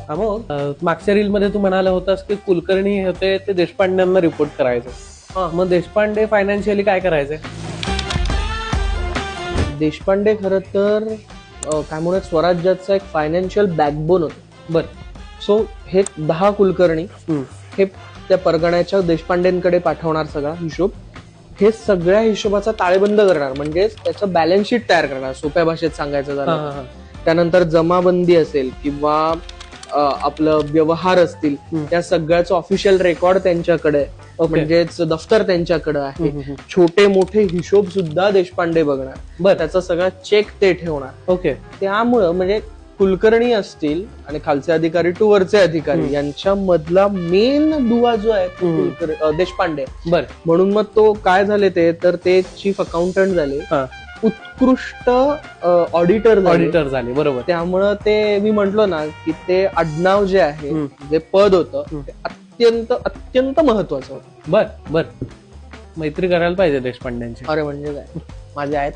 मग मागच्या रील मध्ये तू म्हणाला होतास की कुलकर्णी होते ते देशपांडेंना रिपोर्ट करायचे. मग देशपांडे फायनान्शियली काय करायचे? देशपांडे खरं तर काय म्हणून स्वराज्याचा एक फायनान्शियल बॅकबोन होतं. बर. सो हे 10 कुलकर्णी हे त्या परगण्याच्या देशपांडेंकडे पाठवणार सगळा हिशोब. हे सगळ्या हिशोबाचा ताळेबंद करणार, म्हणजे त्याचं बॅलन्स शीट तयार करणार, सोप्या भाषेत सांगायचं झालं. त्यानंतर जमाबंदी असेल किंवा आपलं व्यवहार असतील त्या सगळ्याचं ऑफिशियल रेकॉर्ड त्यांच्याकडे, म्हणजेच दफ्तर त्यांच्याकडे आहे. छोटे मोठे हिशोब सुद्धा देशपांडे बघणार. बरं. त्याचा सगळा चेक ते ठेवणार. ओके. त्यामुळं म्हणजे कुलकर्णी असतील आणि खालचे अधिकारी टू वरचे अधिकारी यांच्या मधला मेन दुवा जो आहे देशपांडे. बर. म्हणून मग तो काय झाले तर ते चीफ अकाउंटंट झाले, उत्कृष्ट ऑडिटर झाले. बरोबर. त्यामुळं ते मी म्हंटलो ना की ते आडनाव जे आहे, जे पद होतं ते अत्यंत अत्यंत महत्वाचं होतं. बर बर. मैत्री करायला पाहिजे देशपांड्यांची. अरे म्हणजे काय, माझे आहेत.